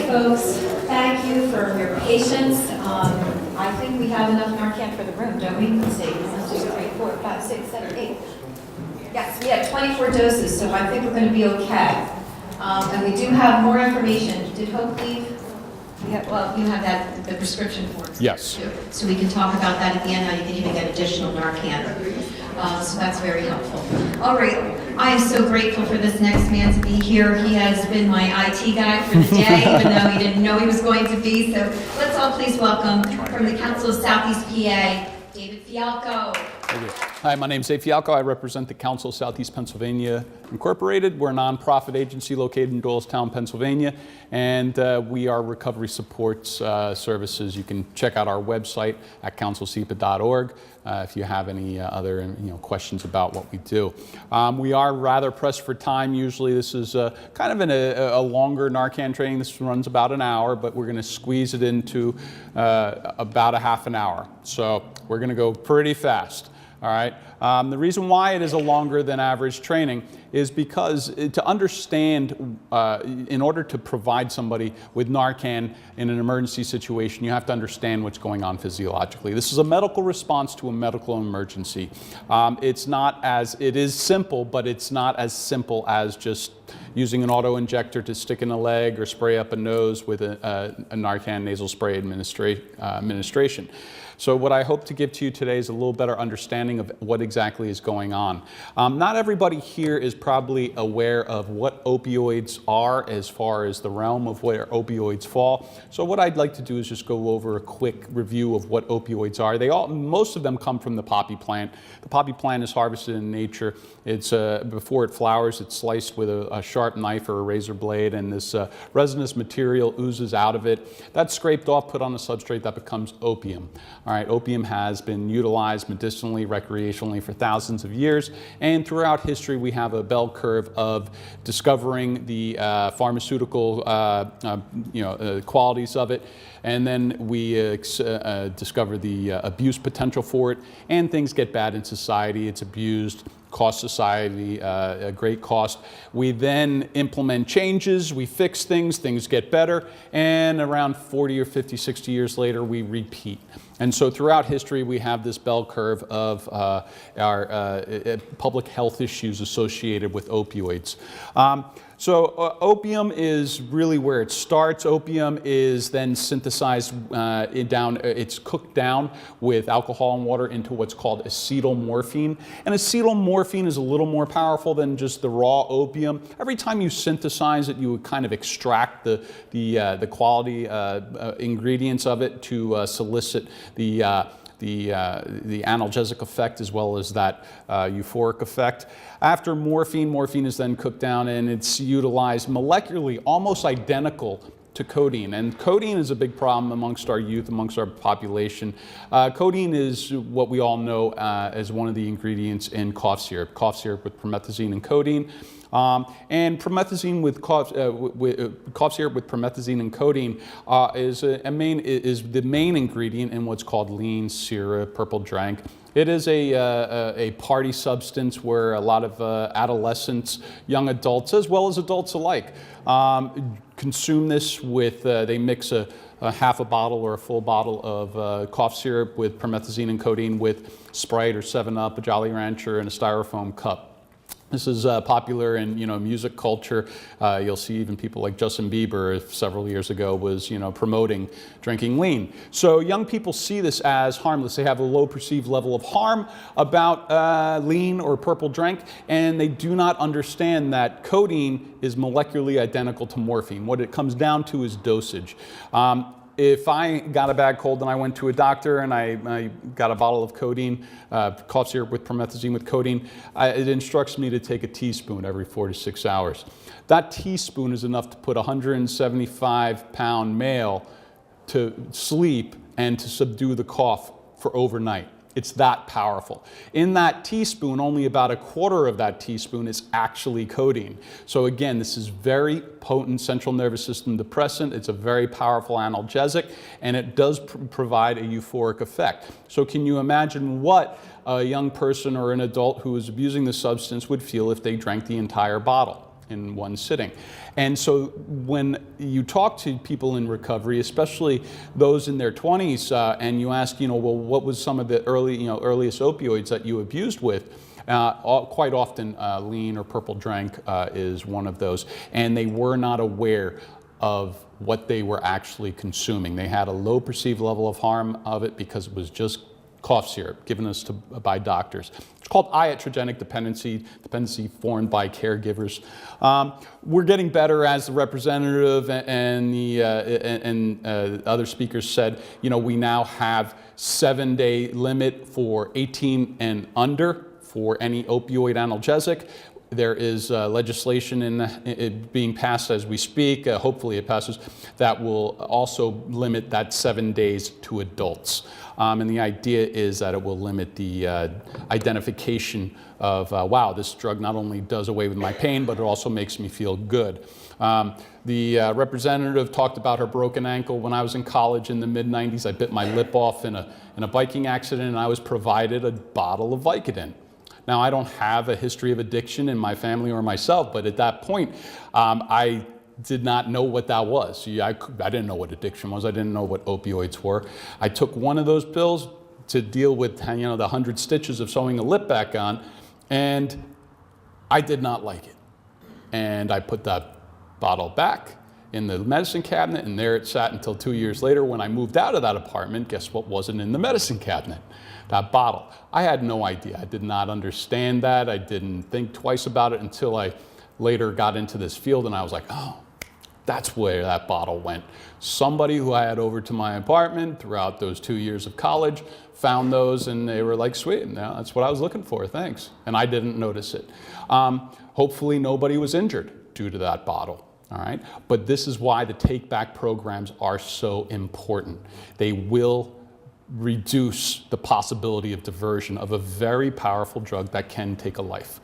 folks. Thank you for your patience. I think we have enough Narcan for the room, don't we? Let's see. 1, 2, 3, 4, 5, 6, 7, 8. Yes, we have 24 doses, so I think we're going to be okay. And we do have more information. Did Hope leave? Well, you have that, the prescription form. Yes. Too. So we can talk about that at the end, how you can even get additional Narcan. So that's very helpful. All right, I am so grateful for this next man to be here. He has been my IT guy for the day, even though he didn't know he was going to be. So let's all please welcome from the Council of Southeast PA, David Fialco. Hi, my name is Dave Fialco. I represent the Council of Southeast Pennsylvania Incorporated. We're a nonprofit agency located in Doylestown, Pennsylvania, and we are recovery support services. You can check out our website at councilsepa.org if you have any other questions about what we do. We are rather pressed for time. Usually this is kind of a longer Narcan training. This runs about an hour, but we're going to squeeze it into about a half an hour. So we're going to go pretty fast. All right. The reason why it is a longer than average training is because to understand, in order to provide somebody with Narcan in an emergency situation, you have to understand what's going on physiologically. This is a medical response to a medical emergency. It is simple, but it's not as simple as just using an auto injector to stick in a leg or spray up a nose with a Narcan nasal spray administration. So what I hope to give to you today is a little better understanding of what exactly is going on. Not everybody here is probably aware of what opioids are as far as the realm of where opioids fall. So what I'd like to do is just go over a quick review of what opioids are. Most of them come from the poppy plant. The poppy plant is harvested in nature. It's before it flowers, it's sliced with a sharp knife or a razor blade, and this resinous material oozes out of it. That's scraped off, put on a substrate that becomes opium. All right, opium has been utilized medicinally, recreationally for thousands of years, and throughout history we have a bell curve of discovering the pharmaceutical qualities of it, and then we discover the abuse potential for it, and things get bad in society. It's abused, cost society a great cost. We then implement changes, we fix things, things get better, and around 40 or 50, 60 years later, we repeat. And so throughout history, we have this bell curve of our public health issues associated with opioids. Opium is really where it starts. Opium is then synthesized it's cooked down with alcohol and water into what's called acetylmorphine. And acetylmorphine is a little more powerful than just the raw opium. Every time you synthesize it, you would kind of extract the quality ingredients of it to solicit the analgesic effect as well as that euphoric effect. After morphine is then cooked down and it's utilized molecularly almost identical to codeine. And codeine is a big problem amongst our youth, amongst our population. Codeine is what we all know as one of the ingredients in cough syrup with promethazine and codeine. And promethazine with cough syrup with promethazine and codeine is the main ingredient in what's called lean syrup, purple drank. It is a party substance where a lot of adolescents, young adults, as well as adults alike, consume this with, they mix a half a bottle or a full bottle of cough syrup with promethazine and codeine with Sprite or 7-Up, a Jolly Rancher, and a styrofoam cup. This is popular in music culture. You'll see even people like Justin Bieber several years ago was promoting drinking lean. So young people see this as harmless. They have a low perceived level of harm about lean or purple drink, and they do not understand that codeine is molecularly identical to morphine. What it comes down to is dosage. If I got a bad cold and I went to a doctor and I got a bottle of codeine, cough syrup with promethazine with codeine, it instructs me to take a teaspoon every 4 to 6 hours. That teaspoon is enough to put a 175-pound male to sleep and to subdue the cough for overnight. It's that powerful. In that teaspoon, only about a quarter of that teaspoon is actually codeine. So again, this is very potent central nervous system depressant. It's a very powerful analgesic, and it does provide a euphoric effect. So can you imagine what a young person or an adult who is abusing the substance would feel if they drank the entire bottle? in one sitting. And so when you talk to people in recovery, especially those in their 20s, and you ask, well, what was some of the earliest opioids that you abused with? Quite often, lean or purple drank is one of those, and they were not aware of what they were actually consuming. They had a low perceived level of harm of it because it was just cough syrup given us by doctors. It's called iatrogenic dependency formed by caregivers. We're getting better, as the representative and the other speakers said. We now have 7-day limit for 18 and under for any opioid analgesic. There is legislation being passed as we speak, hopefully it passes, that will also limit that 7 days to adults. And the idea is that it will limit the identification of, wow, this drug not only does away with my pain, but it also makes me feel good. The representative talked about her broken ankle. When I was in college in the mid-90s, I bit my lip off in a biking accident, and I was provided a bottle of Vicodin. Now, I don't have a history of addiction in my family or myself, but at that point, I did not know what that was. I didn't know what addiction was. I didn't know what opioids were. I took one of those pills to deal with the 100 stitches of sewing a lip back on, and I did not like it. And I put that bottle back in the medicine cabinet, and there it sat until 2 years later when I moved out of that apartment. Guess what wasn't in the medicine cabinet? That bottle. I had no idea. I did not understand that. I didn't think twice about it until I later got into this field, and I was like, oh, that's where that bottle went. Somebody who I had over to my apartment throughout those 2 years of college found those, and they were like, sweet, now that's what I was looking for, thanks. And I didn't notice it. Hopefully nobody was injured due to that bottle. All right, but this is why the take-back programs are so important. They will reduce the possibility of diversion of a very powerful drug that can take a life.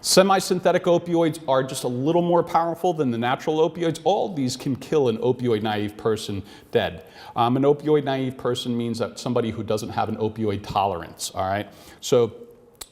Semi-synthetic opioids are just a little more powerful than the natural opioids. All these can kill an opioid-naive person dead. An opioid-naive person means that somebody who doesn't have an opioid tolerance, all right? So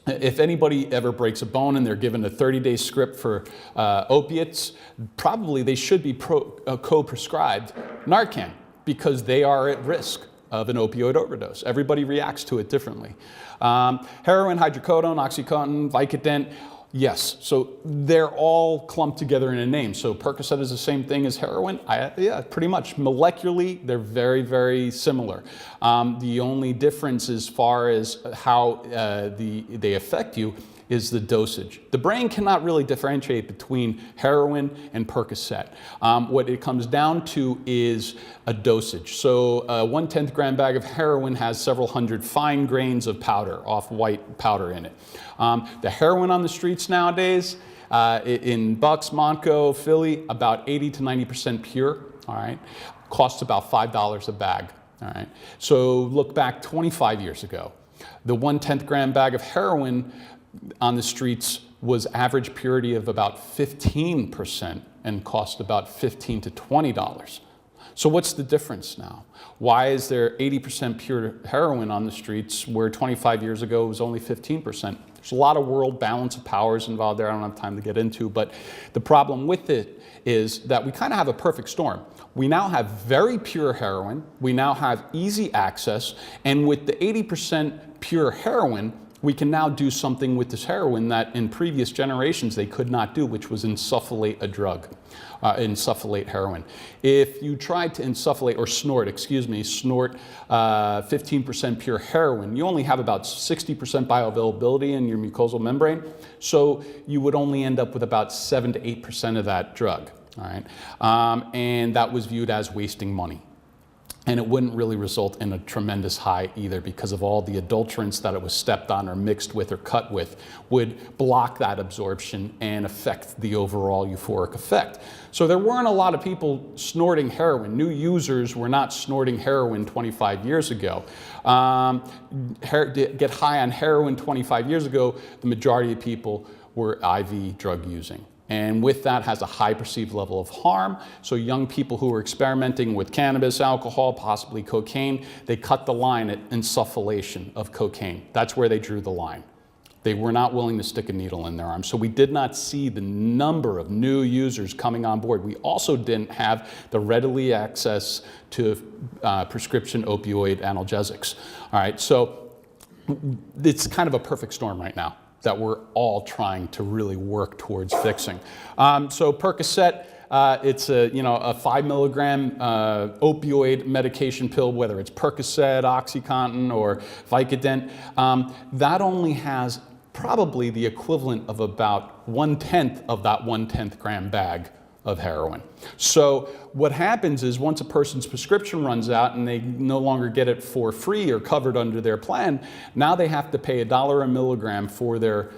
if anybody ever breaks a bone and they're given a 30-day script for opiates, probably they should be co-prescribed Narcan because they are at risk of an opioid overdose. Everybody reacts to it differently. Heroin, hydrocodone, OxyContin, Vicodin, yes. So they're all clumped together in a name. So Percocet is the same thing as heroin? Yeah, pretty much. Molecularly, they're very, very similar. The only difference as far as how they affect you is the dosage. The brain cannot really differentiate between heroin and Percocet. What it comes down to is a dosage. So a 1/10 gram bag of heroin has several hundred fine grains of powder, off-white powder in it. The heroin on the streets nowadays, in Bucks, Montco, Philly, about 80 to 90% pure, all right? Costs about $5 a bag, all right? So look back 25 years ago. The 1/10 gram bag of heroin on the streets was average purity of about 15% and cost about $15 to $20. So what's the difference now? Why is there 80% pure heroin on the streets where 25 years ago it was only 15%? There's a lot of world balance of powers involved there I don't have time to get into, but the problem with it is that we kind of have a perfect storm. We now have very pure heroin, we now have easy access, and with the 80% pure heroin, we can now do something with this heroin that in previous generations they could not do, which was insufflate a drug, insufflate heroin. If you tried to insufflate, or snort 15% pure heroin, you only have about 60% bioavailability in your mucosal membrane, so you would only end up with about 7 to 8% of that drug, all right? And that was viewed as wasting money. And it wouldn't really result in a tremendous high either because of all the adulterants that it was stepped on or mixed with or cut with would block that absorption and affect the overall euphoric effect. So there weren't a lot of people snorting heroin. New users were not snorting heroin 25 years ago. Get high on heroin 25 years ago, the majority of people were IV drug using. And with that has a high perceived level of harm. So young people who were experimenting with cannabis, alcohol, possibly cocaine, they cut the line at insufflation of cocaine. That's where they drew the line. They were not willing to stick a needle in their arm. So we did not see the number of new users coming on board. We also didn't have the readily access to prescription opioid analgesics. All right, so it's kind of a perfect storm right now that we're all trying to really work towards fixing. So Percocet, it's a 5 milligram opioid medication pill, whether it's Percocet, OxyContin, or Vicodin. That only has probably the equivalent of about 1/10 of that 1/10 gram bag of heroin. So what happens is once a person's prescription runs out and they no longer get it for free or covered under their plan, now they have to pay $1 a milligram for their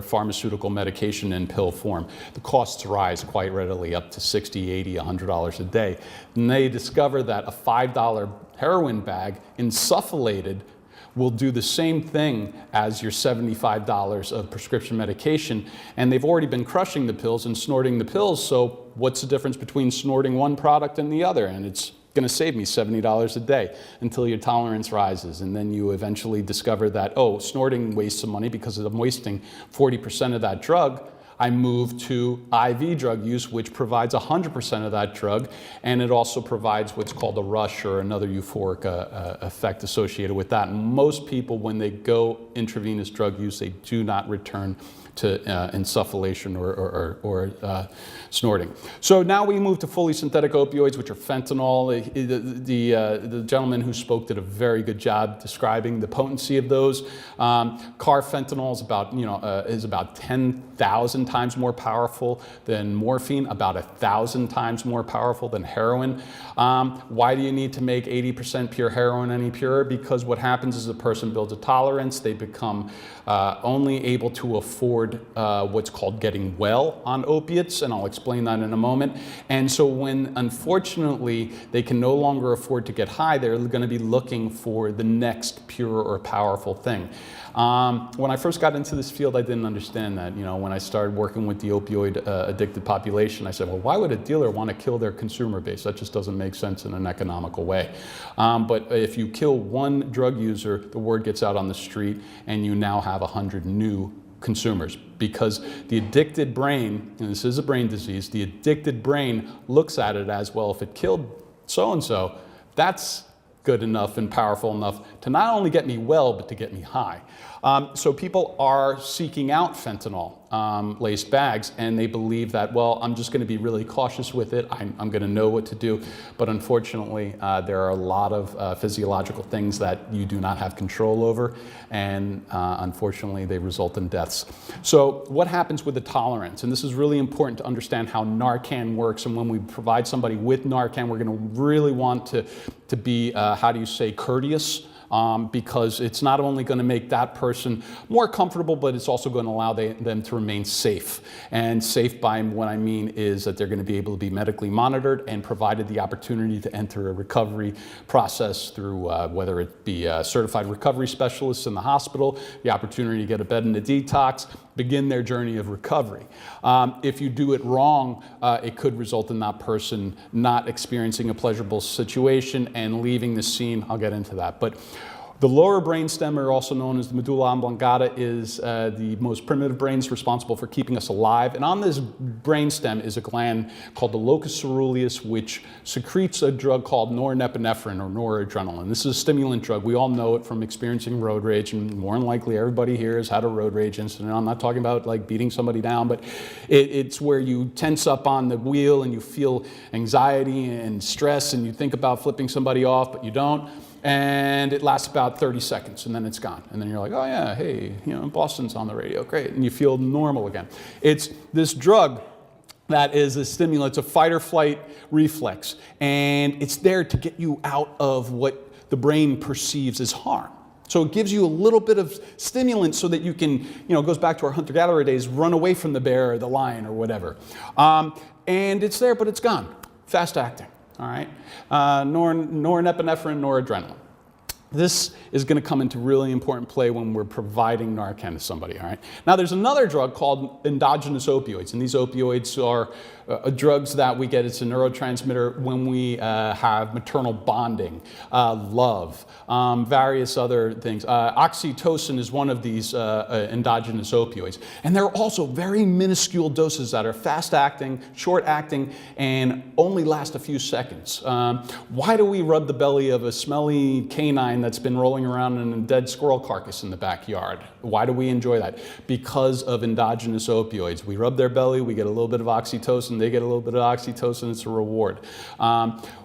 pharmaceutical medication in pill form. The costs rise quite readily up to $60, $80, $100 a day. And they discover that a $5 heroin bag insufflated will do the same thing as your $75 of prescription medication, and they've already been crushing the pills and snorting the pills, so what's the difference between snorting one product and the other? And it's going to save me $70 a day until your tolerance rises, and then you eventually discover that, oh, snorting wastes some money because I'm wasting 40% of that drug. I move to IV drug use, which provides 100% of that drug, and it also provides what's called a rush or another euphoric effect associated with that. And most people, when they go intravenous drug use, they do not return to insufflation or snorting. So now we move to fully synthetic opioids, which are fentanyl. The gentleman who spoke did a very good job describing the potency of those. Carfentanil is about 10,000 times more powerful than morphine, about 1,000 times more powerful than heroin. Why do you need to make 80% pure heroin any purer? Because what happens is a person builds a tolerance. They become only able to afford what's called getting well on opiates, and I'll explain that in a moment. And so when, unfortunately, they can no longer afford to get high, they're going to be looking for the next pure or powerful thing. When I first got into this field, I didn't understand that. When I started working with the opioid addicted population, I said, well, why would a dealer want to kill their consumer base? That just doesn't make sense in an economical way. But if you kill one drug user, the word gets out on the street, and you now have 100 new consumers, because the addicted brain, and this is a brain disease, the addicted brain looks at it as, well, if it killed so-and-so, that's good enough and powerful enough to not only get me well, but to get me high. So people are seeking out fentanyl laced bags, and they believe that, well, I'm just going to be really cautious with it. I'm going to know what to do. But unfortunately, there are a lot of physiological things that you do not have control over, and unfortunately, they result in deaths. So what happens with the tolerance? And this is really important to understand how Narcan works. And when we provide somebody with Narcan, we're going to really want to be, courteous. Because it's not only going to make that person more comfortable, but it's also going to allow them to remain safe. And safe by what I mean is that they're going to be able to be medically monitored and provided the opportunity to enter a recovery process through whether it be certified recovery specialists in the hospital, the opportunity to get a bed in a detox, begin their journey of recovery. If you do it wrong, it could result in that person not experiencing a pleasurable situation and leaving the scene. I'll get into that. But the lower brainstem, or also known as the medulla oblongata, is the most primitive brains responsible for keeping us alive. And on this brainstem is a gland called the locus ceruleus, which secretes a drug called norepinephrine or noradrenaline. This is a stimulant drug. We all know it from experiencing road rage, and more than likely everybody here has had a road rage incident. I'm not talking about like beating somebody down, but it's where you tense up on the wheel and you feel anxiety and stress, and you think about flipping somebody off, but you don't. And it lasts about 30 seconds, and then it's gone. And then you're like, oh yeah, hey, Boston's on the radio, great. And you feel normal again. It's this drug that is a stimulant. It's a fight or flight reflex. And it's there to get you out of what the brain perceives as harm. So it gives you a little bit of stimulant so that you can, it goes back to our hunter-gatherer days, run away from the bear or the lion or whatever. And it's there, but it's gone. Fast acting. All right, norepinephrine, noradrenaline. This is going to come into really important play when we're providing Narcan to somebody, all right? Now, there's another drug called endogenous opioids, and these opioids are drugs that we get. It's a neurotransmitter when we have maternal bonding, love, various other things. Oxytocin is one of these endogenous opioids. And there are also very minuscule doses that are fast-acting, short-acting, and only last a few seconds. Why do we rub the belly of a smelly canine that's been rolling around in a dead squirrel carcass in the backyard? Why do we enjoy that? Because of endogenous opioids. We rub their belly, we get a little bit of oxytocin, they get a little bit of oxytocin, it's a reward.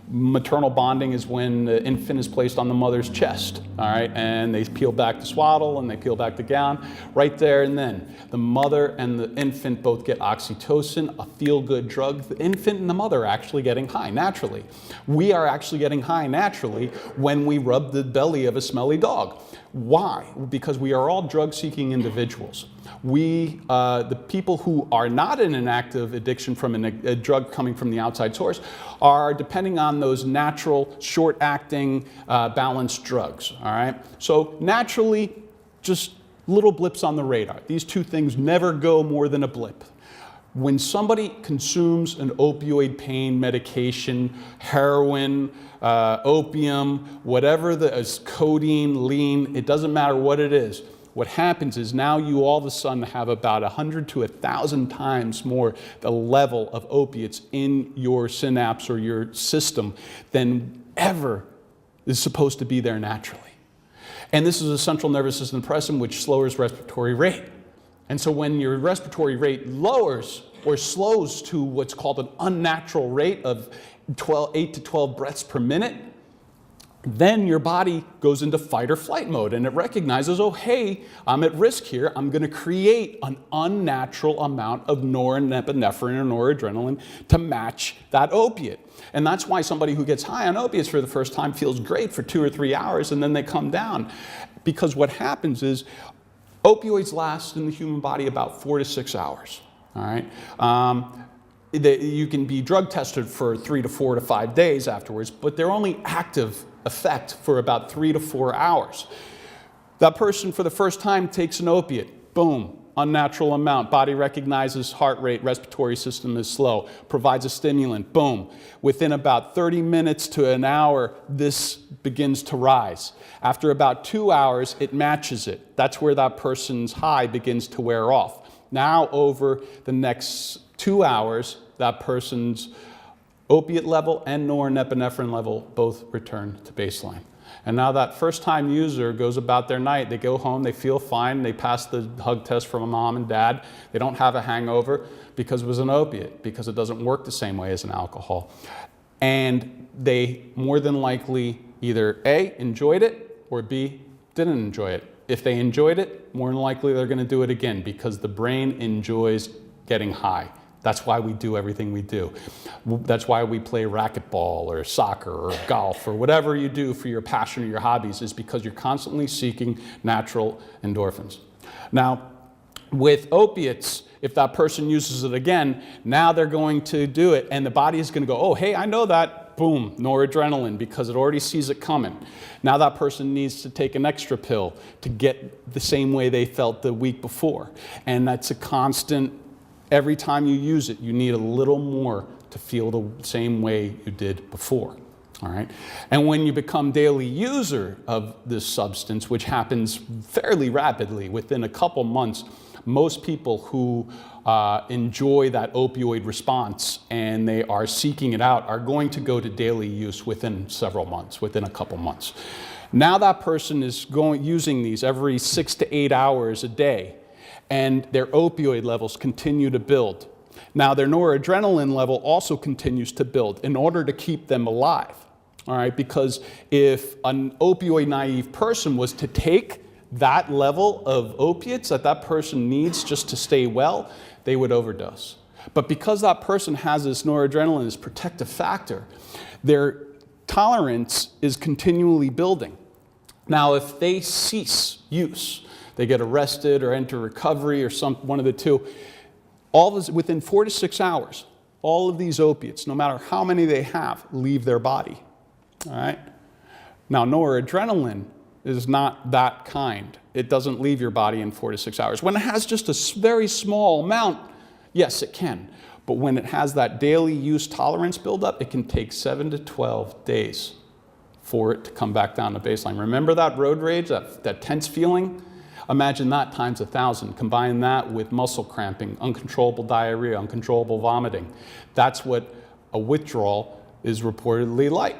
Maternal bonding is when the infant is placed on the mother's chest, all right, and they peel back the swaddle and they peel back the gown. Right there and then, the mother and the infant both get oxytocin, a feel-good drug. The infant and the mother are actually getting high naturally. We are actually getting high naturally when we rub the belly of a smelly dog. Why? Because we are all drug-seeking individuals. The people who are not in an active addiction from a drug coming from the outside source are depending on those natural, short-acting, balanced drugs, all right? So naturally, just little blips on the radar. These two things never go more than a blip. When somebody consumes an opioid pain medication, heroin, opium, whatever is codeine, lean, it doesn't matter what it is. What happens is now you all of a sudden have about 100 to 1,000 times more the level of opiates in your synapse or your system than ever is supposed to be there naturally. And this is a central nervous system depressant which lowers respiratory rate. And so when your respiratory rate lowers or slows to what's called an unnatural rate of 8 to 12 breaths per minute, then your body goes into fight or flight mode and it recognizes, oh, hey, I'm at risk here. I'm going to create an unnatural amount of norepinephrine or noradrenaline to match that opiate. And that's why somebody who gets high on opiates for the first time feels great for 2 or 3 hours and then they come down. Because what happens is opioids last in the human body about 4 to 6 hours. All right. You can be drug tested for 3 to 4 to 5 days afterwards, but they're only active effect for about 3 to 4 hours. That person for the first time takes an opiate, boom, unnatural amount, body recognizes heart rate, respiratory system is slow, provides a stimulant, boom. Within about 30 minutes to an hour, this begins to rise. After about 2 hours, it matches it. That's where that person's high begins to wear off. Now over the next 2 hours, that person's opiate level and norepinephrine level both return to baseline. And now that first-time user goes about their night, they go home, they feel fine, they pass the hug test from a mom and dad, they don't have a hangover because it was an opiate, because it doesn't work the same way as an alcohol. And they more than likely either A, enjoyed it, or B, didn't enjoy it. If they enjoyed it, more than likely they're going to do it again because the brain enjoys getting high. That's why we do everything we do. That's why we play racquetball or soccer or golf or whatever you do for your passion or your hobbies, is because you're constantly seeking natural endorphins. Now, with opiates, if that person uses it again, now they're going to do it and the body is going to go, oh, hey, I know that, boom, noradrenaline, because it already sees it coming. Now that person needs to take an extra pill to get the same way they felt the week before. And that's a constant. Every time you use it, you need a little more to feel the same way you did before, all right? And when you become daily user of this substance, which happens fairly rapidly, within a couple months, most people who enjoy that opioid response and they are seeking it out are going to go to daily use within several months, within a couple months. Now that person is using these every 6 to 8 hours a day, and their opioid levels continue to build. Now their noradrenaline level also continues to build in order to keep them alive, all right? Because if an opioid naive person was to take that level of opiates that person needs just to stay well, they would overdose. But because that person has this noradrenaline, this protective factor, their tolerance is continually building. Now if they cease use, they get arrested or enter recovery or one of the two, all of this, within 4 to 6 hours, all of these opiates, no matter how many they have, leave their body, all right? Now, noradrenaline is not that kind. It doesn't leave your body in 4 to 6 hours. When it has just a very small amount, yes, it can. But when it has that daily use tolerance buildup, it can take 7 to 12 days for it to come back down to baseline. Remember that road rage, that tense feeling? Imagine that times 1,000. Combine that with muscle cramping, uncontrollable diarrhea, uncontrollable vomiting. That's what a withdrawal is reportedly like.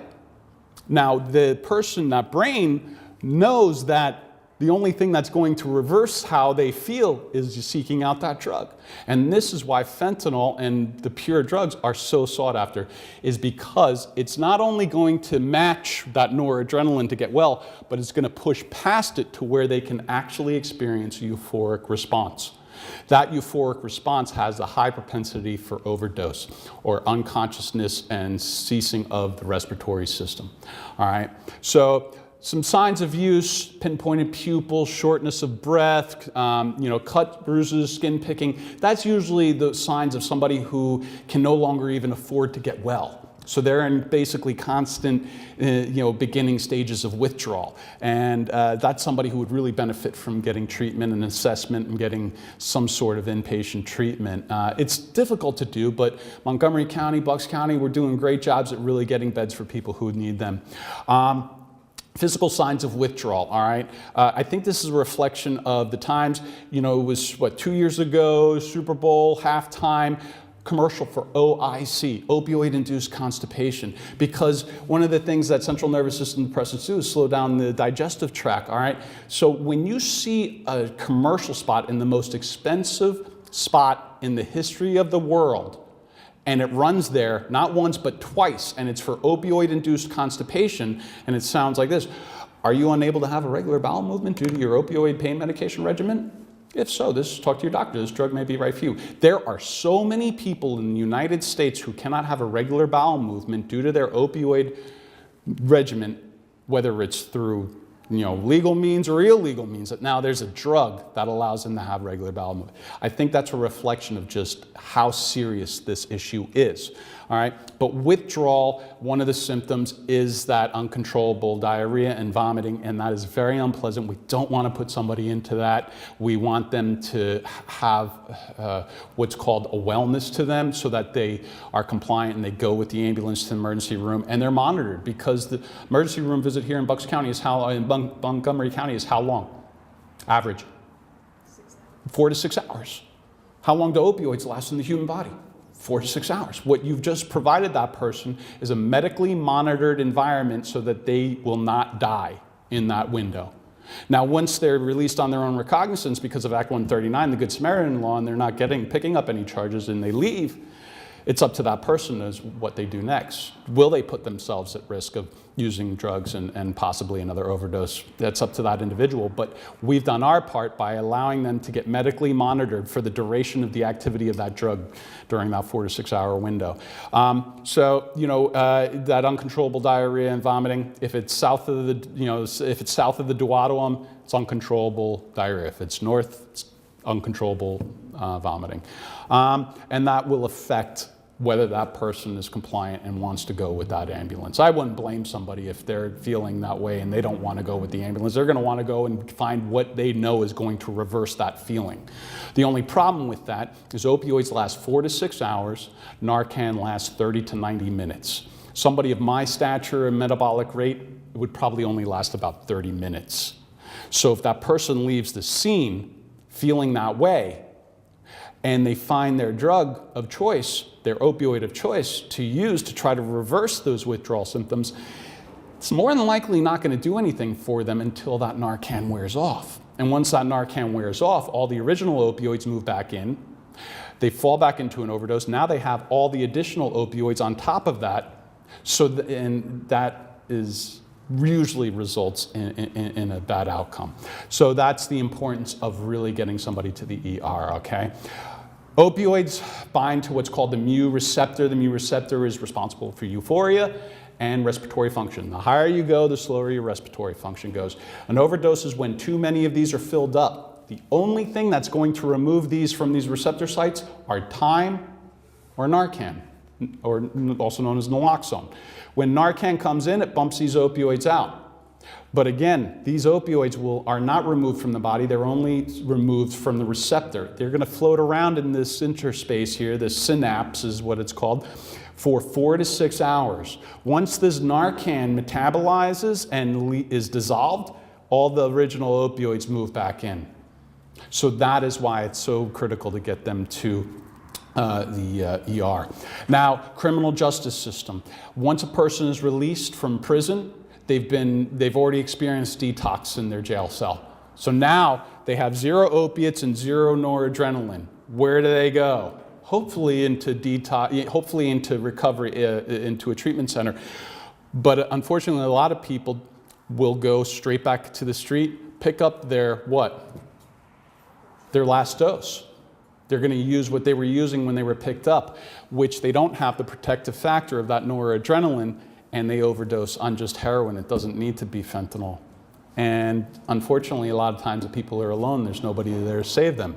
Now, the person, that brain, knows that the only thing that's going to reverse how they feel is seeking out that drug. And this is why fentanyl and the pure drugs are so sought after, is because it's not only going to match that noradrenaline to get well, but it's going to push past it to where they can actually experience a euphoric response. That euphoric response has a high propensity for overdose or unconsciousness and ceasing of the respiratory system. All right. So some signs of use: pinpointed pupils, shortness of breath, cut, bruises, skin picking. That's usually the signs of somebody who can no longer even afford to get well. So they're in basically constant, beginning stages of withdrawal. And that's somebody who would really benefit from getting treatment and assessment and getting some sort of inpatient treatment. It's difficult to do, but Montgomery County, Bucks County, we're doing great jobs at really getting beds for people who need them. Physical signs of withdrawal, all right? I think this is a reflection of the times, it was, 2 years ago, Super Bowl, halftime, commercial for OIC, opioid-induced constipation, because one of the things that central nervous system depressants do is slow down the digestive tract, all right? So when you see a commercial spot in the most expensive spot in the history of the world, and it runs there not once but twice, and it's for opioid-induced constipation, and it sounds like this: are you unable to have a regular bowel movement due to your opioid pain medication regimen? If so, talk to your doctor. This drug may be right for you. There are so many people in the United States who cannot have a regular bowel movement due to their opioid regimen, whether it's through legal means or illegal means, that now there's a drug that allows them to have regular bowel movement. I think that's a reflection of just how serious this issue is. All right, but withdrawal, one of the symptoms is that uncontrollable diarrhea and vomiting, and that is very unpleasant. We don't want to put somebody into that. We want them to have what's called a wellness to them, so that they are compliant and they go with the ambulance to the emergency room, and they're monitored, because the emergency room visit here in Bucks County is in Montgomery County is how long? Average? 4 to 6 hours. How long do opioids last in the human body? 4 to 6 hours. What you've just provided that person is a medically monitored environment so that they will not die in that window. Now, once they're released on their own recognizance because of Act 139, the Good Samaritan law, and they're not picking up any charges and they leave, it's up to that person as what they do next. Will they put themselves at risk of using drugs and possibly another overdose? That's up to that individual. But we've done our part by allowing them to get medically monitored for the duration of the activity of that drug during that 4 to 6 hour window. That uncontrollable diarrhea and vomiting, if it's south of the duodenum, it's uncontrollable diarrhea. If it's north, it's uncontrollable vomiting. And that will affect whether that person is compliant and wants to go with that ambulance. I wouldn't blame somebody if they're feeling that way and they don't want to go with the ambulance. They're going to want to go and find what they know is going to reverse that feeling. The only problem with that is opioids last 4 to 6 hours, Narcan lasts 30 to 90 minutes. Somebody of my stature and metabolic rate, it would probably only last about 30 minutes. So if that person leaves the scene feeling that way, and they find their drug of choice, their opioid of choice to use to try to reverse those withdrawal symptoms, it's more than likely not going to do anything for them until that Narcan wears off. And once that Narcan wears off, all the original opioids move back in. They fall back into an overdose. Now they have all the additional opioids on top of that. And that usually results in a bad outcome. So that's the importance of really getting somebody to the ER, okay? Opioids bind to what's called the mu receptor. The mu receptor is responsible for euphoria and respiratory function. The higher you go, the slower your respiratory function goes. An overdose is when too many of these are filled up. The only thing that's going to remove these from these receptor sites are time or Narcan, or also known as naloxone. When Narcan comes in, it bumps these opioids out. But again, these opioids are not removed from the body, they're only removed from the receptor. They're going to float around in this interspace here, this synapse is what it's called, for 4 to 6 hours. Once this Narcan metabolizes and is dissolved, all the original opioids move back in. So that is why it's so critical to get them to the ER. Now, criminal justice system. Once a person is released from prison, they've already experienced detox in their jail cell. So now they have 0 opiates and 0 noradrenaline. Where do they go? Hopefully into detox, hopefully into recovery, into a treatment center. But unfortunately, a lot of people will go straight back to the street, pick up their what? Their last dose. They're going to use what they were using when they were picked up, which they don't have the protective factor of that noradrenaline, and they overdose on just heroin. It doesn't need to be fentanyl. And unfortunately, a lot of times the people are alone. There's nobody there to save them.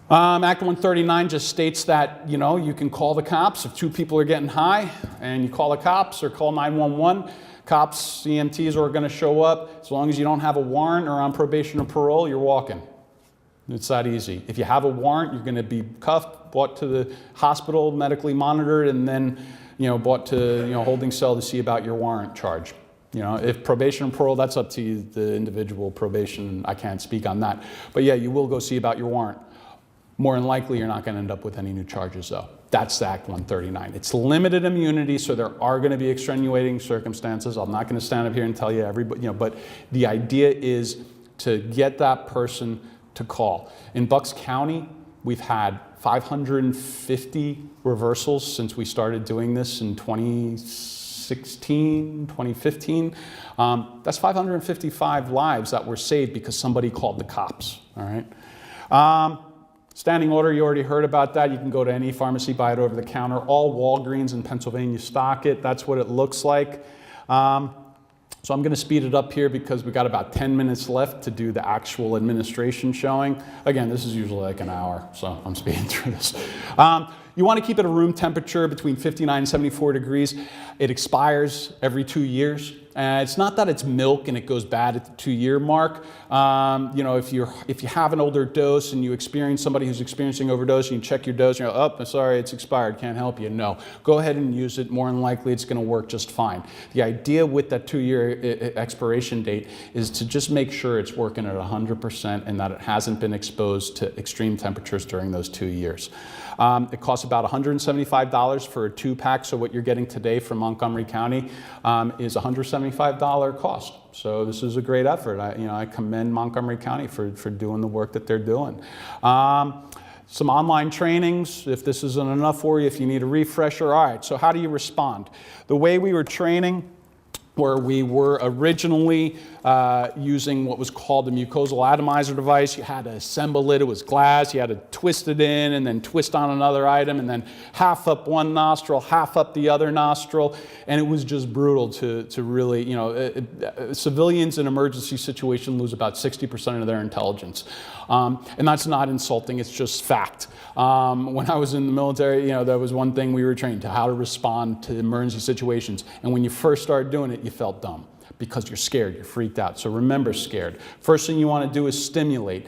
Act 139 just states that, you can call the cops if 2 people are getting high, and you call the cops or call 911. Cops, EMTs are going to show up. As long as you don't have a warrant or on probation or parole, you're walking. It's that easy. If you have a warrant, you're going to be cuffed, brought to the hospital, medically monitored, and then brought to holding cell to see about your warrant charge. If probation and parole, that's up to you, the individual probation. I can't speak on that. But yeah, you will go see about your warrant. More than likely, you're not going to end up with any new charges, though. That's Act 139. It's limited immunity, so there are going to be extenuating circumstances. I'm not going to stand up here and tell you everybody, but the idea is to get that person to call. In Bucks County, we've had 550 reversals since we started doing this in 2016, 2015. That's 555 lives that were saved because somebody called the cops, all right? Standing order, you already heard about that. You can go to any pharmacy, buy it over the counter. All Walgreens in Pennsylvania stock it. That's what it looks like. So I'm going to speed it up here because we've got about 10 minutes left to do the actual administration showing. Again, this is usually like an hour, so I'm speeding through this. You want to keep it at room temperature between 59 and 74 degrees. It expires every 2 years. It's not that it's milk and it goes bad at the 2-year mark. If you have an older dose and you experience somebody who's experiencing overdose and you check your dose and you're like, oh, sorry, it's expired, can't help you. No, go ahead and use it. More than likely, it's going to work just fine. The idea with that 2-year expiration date is to just make sure it's working at 100% and that it hasn't been exposed to extreme temperatures during those 2 years. It costs about $175 for a 2-pack, so what you're getting today from Montgomery County is $175 cost. So this is a great effort. I commend Montgomery County for doing the work that they're doing. Some online trainings, if this isn't enough for you, if you need a refresher. All right, so how do you respond? The way we were training, where we were originally using what was called the mucosal atomizer device. You had to assemble it. It was glass. You had to twist it in and then twist on another item and then half up one nostril, half up the other nostril. And it was just brutal to really, civilians in emergency situations lose about 60% of their intelligence. And that's not insulting. It's just fact. When I was in the military, that was one thing we were trained to, how to respond to emergency situations. And when you first started doing it, you felt dumb because you're scared, you're freaked out. So remember, scared. First thing you want to do is stimulate,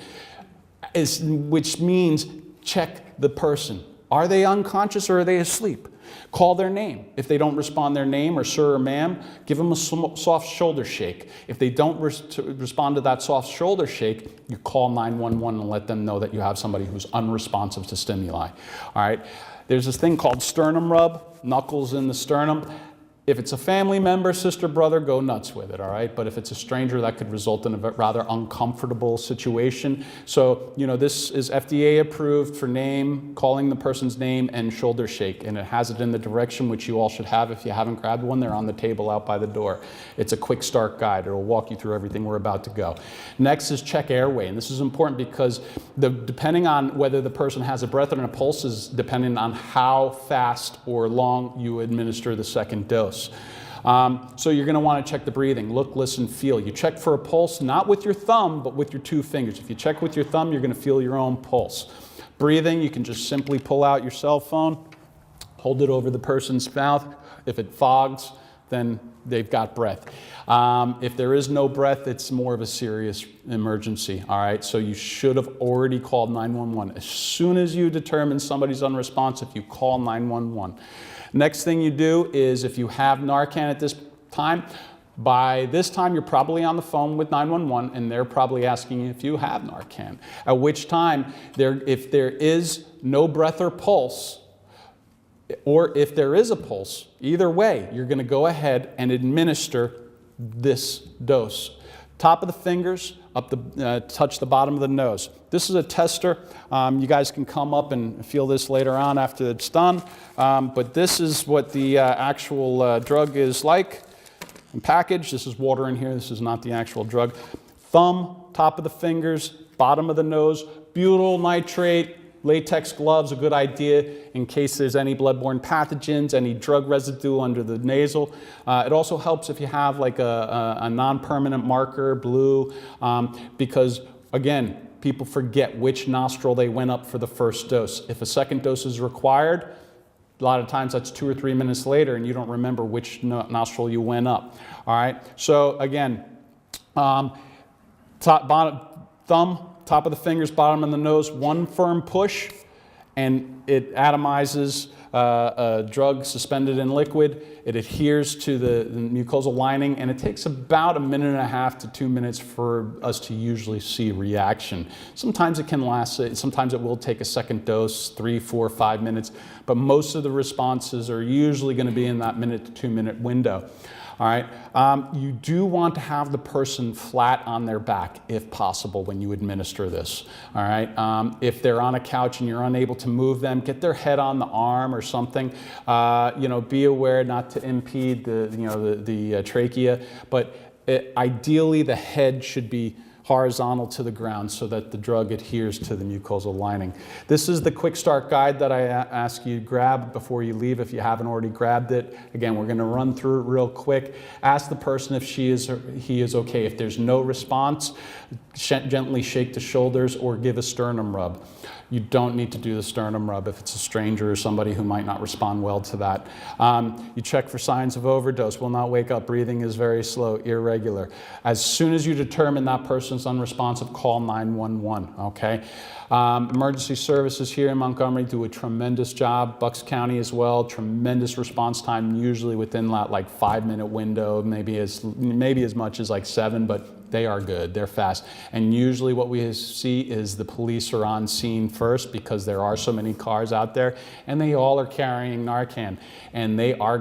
which means check the person. Are they unconscious or are they asleep? Call their name. If they don't respond their name or sir or ma'am, give them a soft shoulder shake. If they don't respond to that soft shoulder shake, you call 911 and let them know that you have somebody who's unresponsive to stimuli. All right. There's this thing called sternum rub, knuckles in the sternum. If it's a family member, sister, brother, go nuts with it, all right? But if it's a stranger, that could result in a rather uncomfortable situation. So, this is FDA approved for name, calling the person's name, and shoulder shake. And it has it in the direction which you all should have. If you haven't grabbed one, they're on the table out by the door. It's a quick start guide. It'll walk you through everything we're about to go. Next is check airway. And this is important because depending on whether the person has a breath and a pulse is dependent on how fast or long you administer the second dose. So you're going to want to check the breathing. Look, listen, feel. You check for a pulse, not with your thumb, but with your 2 fingers. If you check with your thumb, you're going to feel your own pulse. Breathing, you can just simply pull out your cell phone, hold it over the person's mouth. If it fogs, then they've got breath. If there is no breath, it's more of a serious emergency, all right? So you should have already called 911. As soon as you determine somebody's unresponsive, you call 911. Next thing you do is, if you have Narcan at this time, by this time you're probably on the phone with 911 and they're probably asking you if you have Narcan, at which time, if there is no breath or pulse, or if there is a pulse, either way, you're going to go ahead and administer this dose. Top of the fingers, touch the bottom of the nose. This is a tester. You guys can come up and feel this later on after it's done. But this is what the actual drug is like and packaged. This is water in here. This is not the actual drug. Thumb, top of the fingers, bottom of the nose, butyl nitrate. Latex gloves, a good idea in case there's any bloodborne pathogens, any drug residue under the nasal. It also helps if you have like a non-permanent marker, blue, because again, people forget which nostril they went up for the first dose. If a second dose is required, a lot of times that's 2 or 3 minutes later and you don't remember which nostril you went up. All right, so again, thumb, top of the fingers, bottom of the nose, one firm push, and it atomizes a drug suspended in liquid. It adheres to the mucosal lining, and it takes about 1.5 to 2 minutes for us to usually see reaction. Sometimes it can last, sometimes it will take a second dose, 3, 4, 5 minutes, but most of the responses are usually going to be in that 1 to 2 minute window. All right, you do want to have the person flat on their back if possible when you administer this. All right, if they're on a couch and you're unable to move them, get their head on the arm or something. You know, be aware not to impede the trachea, but ideally the head should be horizontal to the ground so that the drug adheres to the mucosal lining. This is the quick start guide that I ask you to grab before you leave if you haven't already grabbed it. Again, we're going to run through it real quick. Ask the person if he is okay. If there's no response, gently shake the shoulders or give a sternum rub. You don't need to do the sternum rub if it's a stranger or somebody who might not respond well to that. You check for signs of overdose. Will not wake up. Breathing is very slow, irregular. As soon as you determine that person's unresponsive, call 911, okay? Emergency services here in Montgomery do a tremendous job. Bucks County as well, tremendous response time, usually within that like 5-minute window, maybe as much as like 7, but they are good, they're fast. And usually what we see is the police are on scene first because there are so many cars out there and they all are carrying Narcan. And they are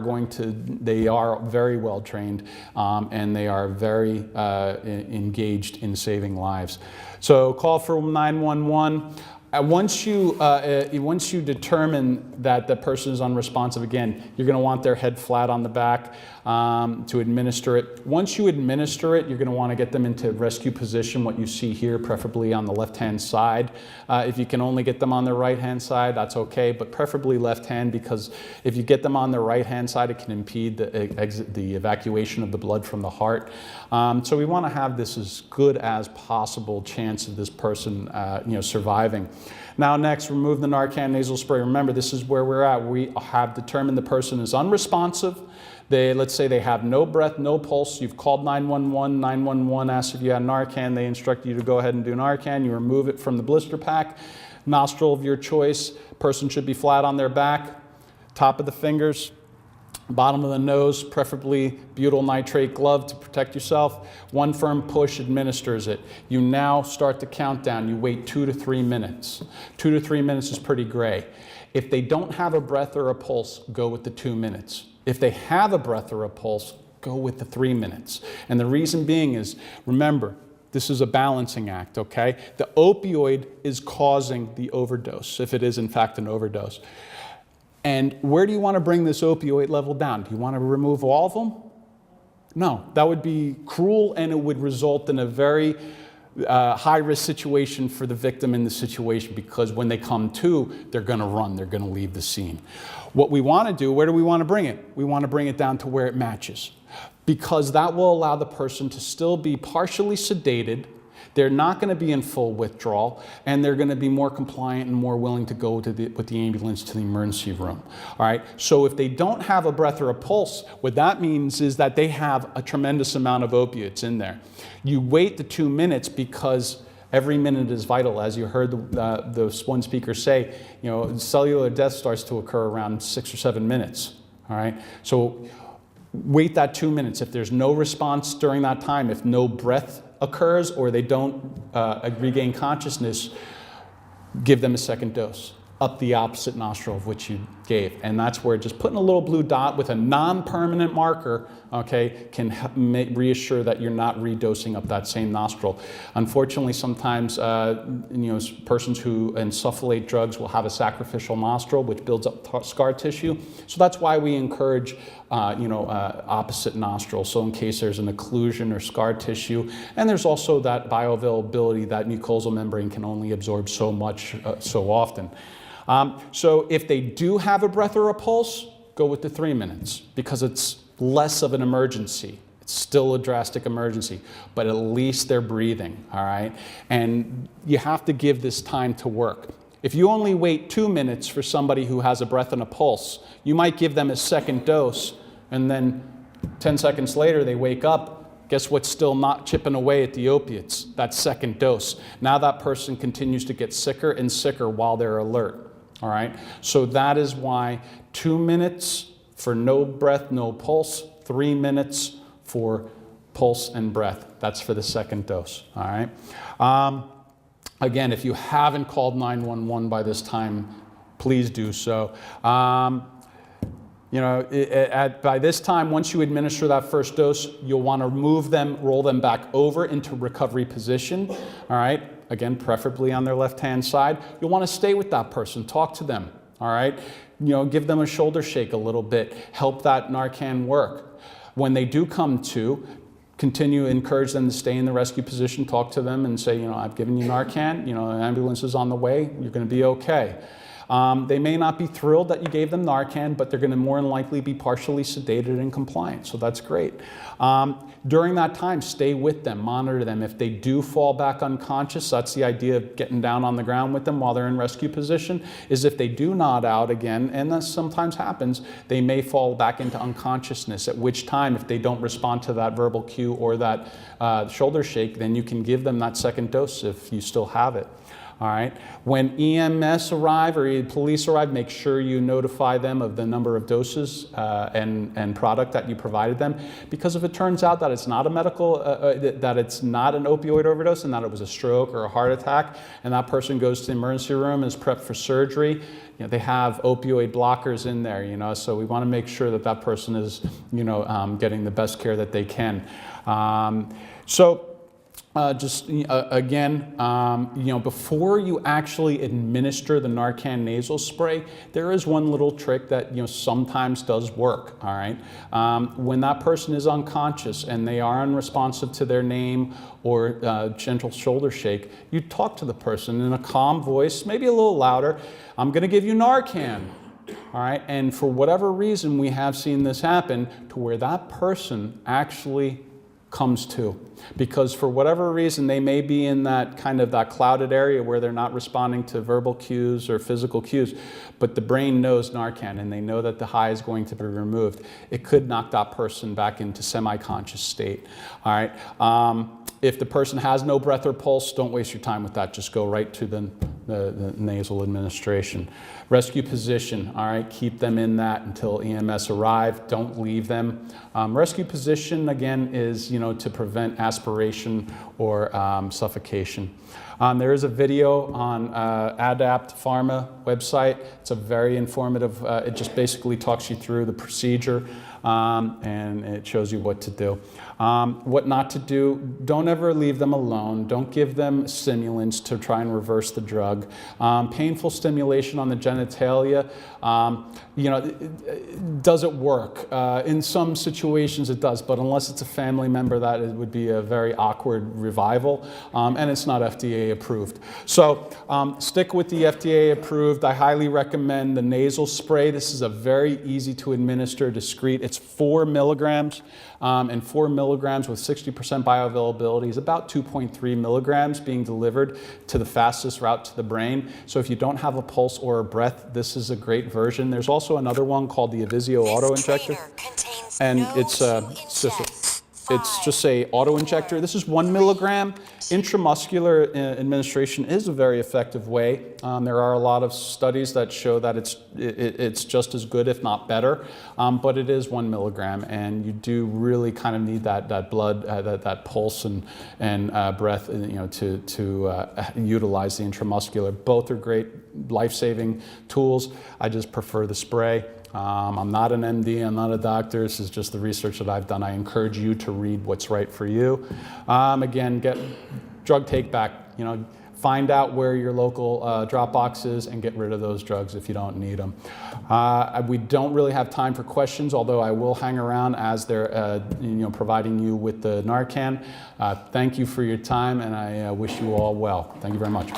very well trained and they are very engaged in saving lives. So call for 911. Once you determine that the person is unresponsive, again, you're going to want their head flat on the back to administer it. Once you administer it, you're going to want to get them into rescue position, what you see here, preferably on the left-hand side. If you can only get them on the right-hand side, that's okay, but preferably left-hand, because if you get them on the right-hand side, it can impede the evacuation of the blood from the heart. So we want to have this as good as possible chance of this person surviving. Now next, remove the Narcan nasal spray. Remember, this is where we're at. We have determined the person is unresponsive. Let's say they have no breath, no pulse. You've called 911. 911 asks if you have Narcan. They instruct you to go ahead and do Narcan. You remove it from the blister pack. Nostril of your choice. Person should be flat on their back. Top of the fingers. Bottom of the nose, preferably butyl nitrate glove to protect yourself. One firm push administers it. You now start the countdown. You wait 2 to 3 minutes. 2 to 3 minutes is pretty gray. If they don't have a breath or a pulse, go with the 2 minutes. If they have a breath or a pulse, go with the 3 minutes. And the reason being is, remember, this is a balancing act, okay? The opioid is causing the overdose, if it is in fact an overdose. And where do you want to bring this opioid level down? Do you want to remove all of them? No, that would be cruel and it would result in a very high-risk situation for the victim in the situation, because when they come to, they're going to run, they're going to leave the scene. What we want to do, where do we want to bring it? We want to bring it down to where it matches, because that will allow the person to still be partially sedated They're not going to be in full withdrawal, and they're going to be more compliant and more willing to go to with the ambulance to the emergency room. All right. So if they don't have a breath or a pulse, what that means is that they have a tremendous amount of opiates in there. You wait the 2 minutes because every minute is vital. As you heard the one speaker say, you know, cellular death starts to occur around 6 or 7 minutes. All right. So wait that 2 minutes. If there's no response during that time, if no breath occurs or they don't regain consciousness, give them a second dose up the opposite nostril of which you gave. And that's where just putting a little blue dot with a non-permanent marker, okay, can reassure that you're not redosing up that same nostril. Unfortunately, sometimes persons who insufflate drugs will have a sacrificial nostril, which builds up scar tissue. So that's why we encourage opposite nostril, so in case there's an occlusion or scar tissue. And there's also that bioavailability, that mucosal membrane can only absorb so much so often. So if they do have a breath or a pulse, go with the 3 minutes because it's less of an emergency. It's still a drastic emergency, but at least they're breathing, all right? And you have to give this time to work. If you only wait 2 minutes for somebody who has a breath and a pulse, you might give them a second dose, and then 10 seconds later they wake up. Guess what's still not chipping away at the opiates? That second dose. Now that person continues to get sicker and sicker while they're alert. All right, so that is why 2 minutes for no breath, no pulse, 3 minutes for pulse and breath. That's for the second dose. All right. Again, if you haven't called 911 by this time, please do so. By this time, once you administer that first dose, you'll want to move them, roll them back over into recovery position. All right. Again, preferably on their left-hand side. You'll want to stay with that person, talk to them, all right? Give them a shoulder shake a little bit, help that Narcan work. When they do come to, continue, encourage them to stay in the rescue position, talk to them and say, I've given you Narcan, an ambulance is on the way, you're going to be okay. They may not be thrilled that you gave them Narcan, but they're going to more than likely be partially sedated and compliant, so that's great. During that time, stay with them, monitor them. If they do fall back unconscious, that's the idea of getting down on the ground with them while they're in rescue position, is if they do nod out again, and that sometimes happens, they may fall back into unconsciousness, at which time, if they don't respond to that verbal cue or that shoulder shake, then you can give them that second dose if you still have it. All right. When EMS arrive or police arrive, make sure you notify them of the number of doses and product that you provided them. Because if it turns out that it's not a medical, that it's not an opioid overdose and that it was a stroke or a heart attack, and that person goes to the emergency room and is prepped for surgery, they have opioid blockers in there, so we want to make sure that that person is, getting the best care that they can. Before you actually administer the Narcan nasal spray, there is one little trick that sometimes does work. All right, when that person is unconscious and they are unresponsive to their name or gentle shoulder shake, you talk to the person in a calm voice, maybe a little louder. I'm going to give you Narcan. All right, and for whatever reason, we have seen this happen to where that person actually comes to, because for whatever reason they may be in that clouded area where they're not responding to verbal cues or physical cues, but the brain knows Narcan and they know that the high is going to be removed. It could knock that person back into semi-conscious state. All right. If the person has no breath or pulse, don't waste your time with that. Just go right to the nasal administration. Rescue position, all right, keep them in that until EMS arrive. Don't leave them. Rescue position, again, is, to prevent aspiration or suffocation. There is a video on Adapt Pharma website. It's a very informative, it just basically talks you through the procedure and it shows you what to do. What not to do, don't ever leave them alone. Don't give them stimulants to try and reverse the drug. Painful stimulation on the genitalia, does it work? In some situations it does, but unless it's a family member, that it would be a very awkward revival, and it's not FDA approved. So stick with the FDA approved. I highly recommend the nasal spray. This is a very easy to administer, discreet. It's 4 milligrams, and 4 milligrams with 60% bioavailability is about 2.3 milligrams being delivered to the fastest route to the brain. So if you don't have a pulse or a breath, this is a great version. There's also another one called the Avizio auto injector, and it's just a auto injector. This is 1 milligram. Intramuscular administration is a very effective way. There are a lot of studies that show that it's just as good, if not better, but it is 1 milligram, and you do really kind of need that blood, that pulse and breath, to utilize the intramuscular. Both are great life-saving tools. I just prefer the spray. I'm not an MD, I'm not a doctor. This is just the research that I've done. I encourage you to read what's right for you. Again, get drug take back. Find out where your local drop box is and get rid of those drugs if you don't need them. We don't really have time for questions, although I will hang around as they're providing you with the Narcan. Thank you for your time, and I wish you all well. Thank you very much.